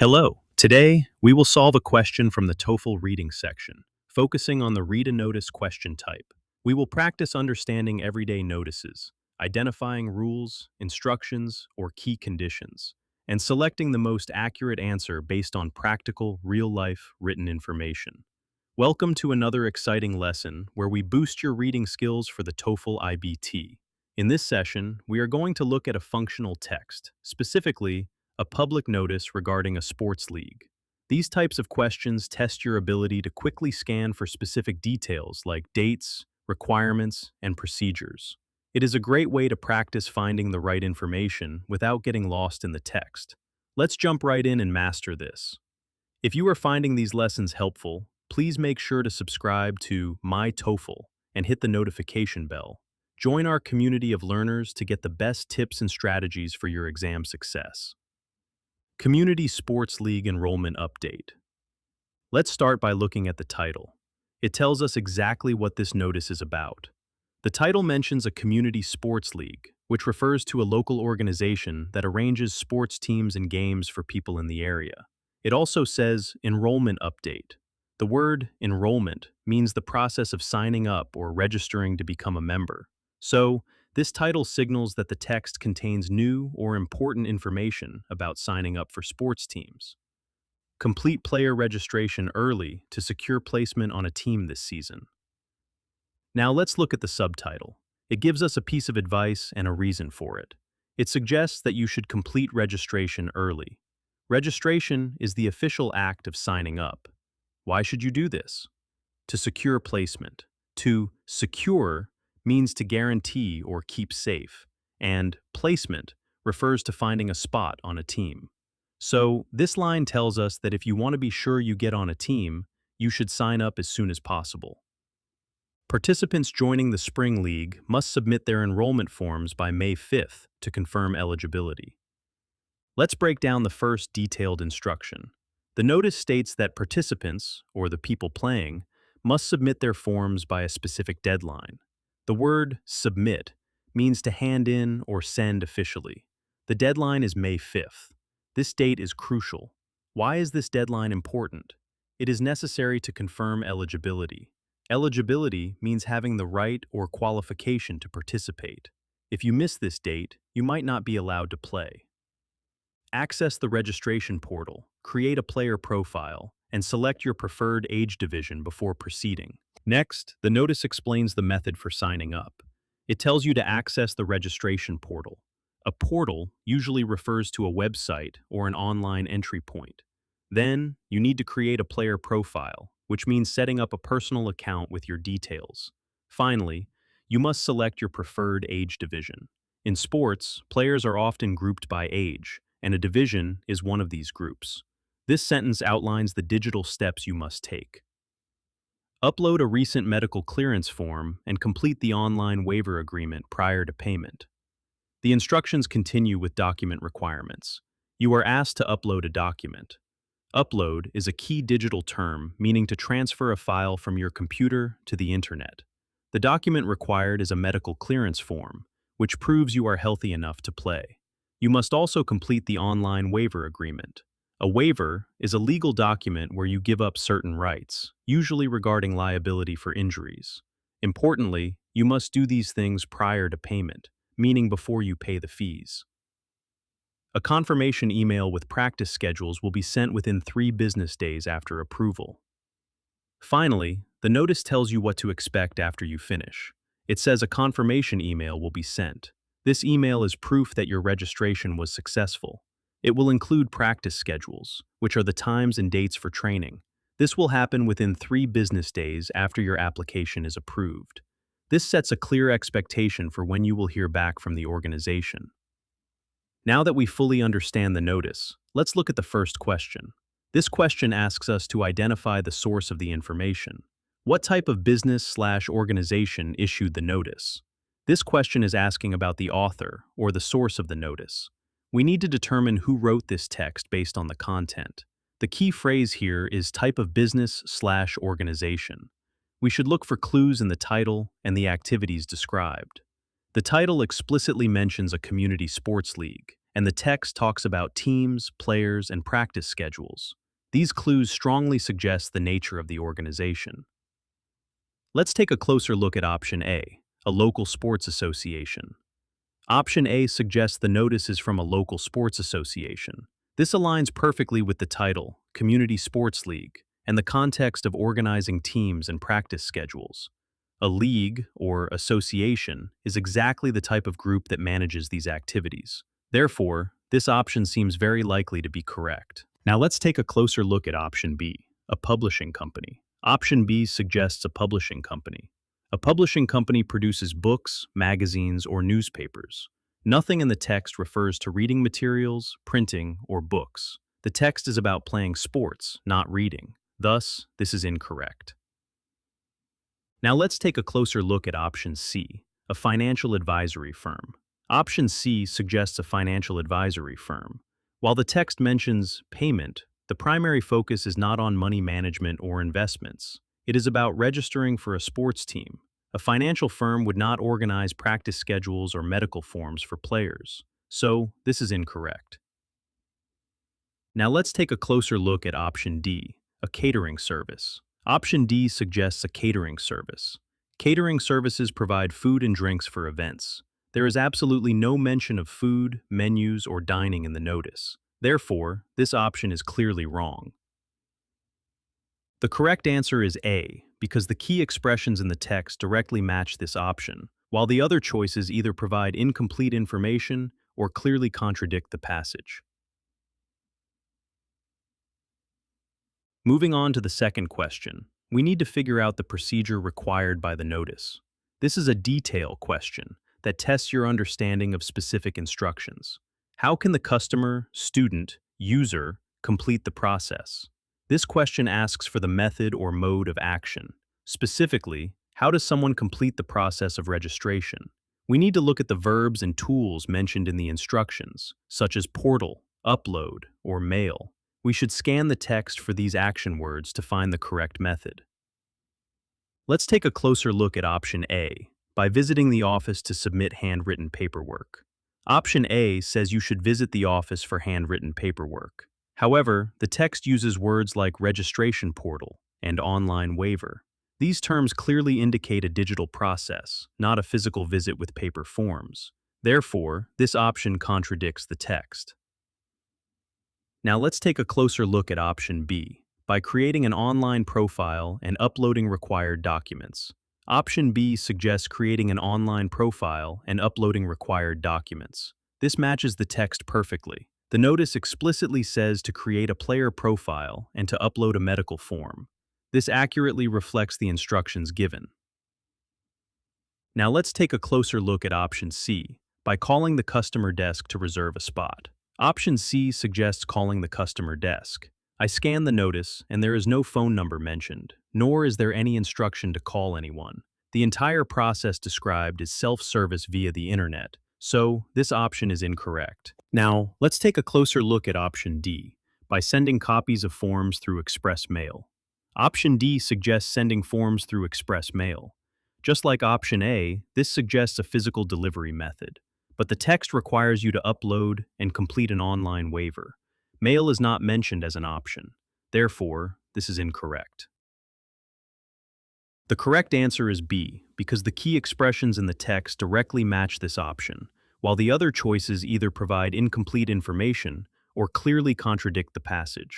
Hello. Today, we will solve a question from the TOEFL reading section, focusing on the read a notice question type. We will practice understanding everyday notices, identifying rules, instructions, or key conditions, and selecting the most accurate answer based on practical, real-life written information. Welcome to another exciting lesson where we boost your reading skills for the TOEFL iBT. In this session, we are going to look at a functional text, specifically a public notice regarding a sports league. These types of questions test your ability to quickly scan for specific details like dates, requirements, and procedures. It is a great way to practice finding the right information without getting lost in the text. Let's jump right in and master this. If you are finding these lessons helpful, please make sure to subscribe to My TOEFL and hit the notification bell. Join our community of learners to get the best tips and strategies for your exam success. Community Sports League Enrollment Update. Let's start by looking at the title. It tells us exactly what this notice is about. The title mentions a community sports league, which refers to a local organization that arranges sports teams and games for people in the area. It also says Enrollment Update. The word enrollment means the process of signing up or registering to become a member. So, this title signals that the text contains new or important information about signing up for sports teams. Complete player registration early to secure placement on a team this season. Now let's look at the subtitle. It gives us a piece of advice and a reason for it. It suggests that you should complete registration early. Registration is the official act of signing up. Why should you do this? To secure placement. To secure means to guarantee or keep safe, and placement refers to finding a spot on a team. So, this line tells us that if you want to be sure you get on a team, you should sign up as soon as possible. Participants joining the Spring League must submit their enrollment forms by May 5th to confirm eligibility. Let's break down the first detailed instruction. The notice states that participants, or the people playing, must submit their forms by a specific deadline. The word submit means to hand in or send officially. The deadline is May 5th. This date is crucial. Why is this deadline important? It is necessary to confirm eligibility. Eligibility means having the right or qualification to participate. If you miss this date, you might not be allowed to play. Access the registration portal, create a player profile, and select your preferred age division before proceeding. Next, the notice explains the method for signing up. It tells you to access the registration portal. A portal usually refers to a website or an online entry point. Then, you need to create a player profile, which means setting up a personal account with your details. Finally, you must select your preferred age division. In sports, players are often grouped by age, and a division is one of these groups. This sentence outlines the digital steps you must take. Upload a recent medical clearance form and complete the online waiver agreement prior to payment. The instructions continue with document requirements. You are asked to upload a document. Upload is a key digital term meaning to transfer a file from your computer to the internet. The document required is a medical clearance form, which proves you are healthy enough to play. You must also complete the online waiver agreement. A waiver is a legal document where you give up certain rights, usually regarding liability for injuries. Importantly, you must do these things prior to payment, meaning before you pay the fees. A confirmation email with practice schedules will be sent within 3 business days after approval. Finally, the notice tells you what to expect after you finish. It says a confirmation email will be sent. This email is proof that your registration was successful. It will include practice schedules, which are the times and dates for training. This will happen within 3 business days after your application is approved. This sets a clear expectation for when you will hear back from the organization. Now that we fully understand the notice, let's look at the first question. This question asks us to identify the source of the information. What type of business/organization issued the notice? This question is asking about the author or the source of the notice. We need to determine who wrote this text based on the content. The key phrase here is type of business/organization. We should look for clues in the title and the activities described. The title explicitly mentions a community sports league. and the text talks about teams, players, and practice schedules. These clues strongly suggest the nature of the organization. Let's take a closer look at option a local sports association. Option A suggests the notice is from a local sports association. This aligns perfectly with the title, Community Sports League, and the context of organizing teams and practice schedules. A league, or association, is exactly the type of group that manages these activities. Therefore, this option seems very likely to be correct. Now let's take a closer look at option B, a publishing company. Option B suggests a publishing company. A publishing company produces books, magazines, or newspapers. Nothing in the text refers to reading materials, printing, or books. The text is about playing sports, not reading. Thus, this is incorrect. Now let's take a closer look at option C, a financial advisory firm. Option C suggests a financial advisory firm. While the text mentions payment, the primary focus is not on money management or investments. It is about registering for a sports team. A financial firm would not organize practice schedules or medical forms for players. So, this is incorrect. Now let's take a closer look at option D, a catering service. Option D suggests a catering service. Catering services provide food and drinks for events. There is absolutely no mention of food, menus, or dining in the notice. Therefore, this option is clearly wrong. The correct answer is A, because the key expressions in the text directly match this option, while the other choices either provide incomplete information or clearly contradict the passage. Moving on to the second question, we need to figure out the procedure required by the notice. This is a detail question that tests your understanding of specific instructions. How can the customer, student, user complete the process? This question asks for the method or mode of action. Specifically, how does someone complete the process of registration? We need to look at the verbs and tools mentioned in the instructions, such as portal, upload, or mail. We should scan the text for these action words to find the correct method. Let's take a closer look at option A, by visiting the office to submit handwritten paperwork. Option A says you should visit the office for handwritten paperwork. However, the text uses words like registration portal and online waiver. These terms clearly indicate a digital process, not a physical visit with paper forms. Therefore, this option contradicts the text. Now let's take a closer look at option B, by creating an online profile and uploading required documents. Option B suggests creating an online profile and uploading required documents. This matches the text perfectly. The notice explicitly says to create a player profile and to upload a medical form. This accurately reflects the instructions given. Now let's take a closer look at option C, by calling the customer desk to reserve a spot. Option C suggests calling the customer desk. I scan the notice, and there is no phone number mentioned, nor is there any instruction to call anyone. The entire process described is self-service via the internet, so this option is incorrect. Now, let's take a closer look at option D, by sending copies of forms through express mail. Option D suggests sending forms through express mail. Just like option A, this suggests a physical delivery method, but the text requires you to upload and complete an online waiver. Mail is not mentioned as an option. Therefore, this is incorrect. The correct answer is B, because the key expressions in the text directly match this option, while the other choices either provide incomplete information or clearly contradict the passage.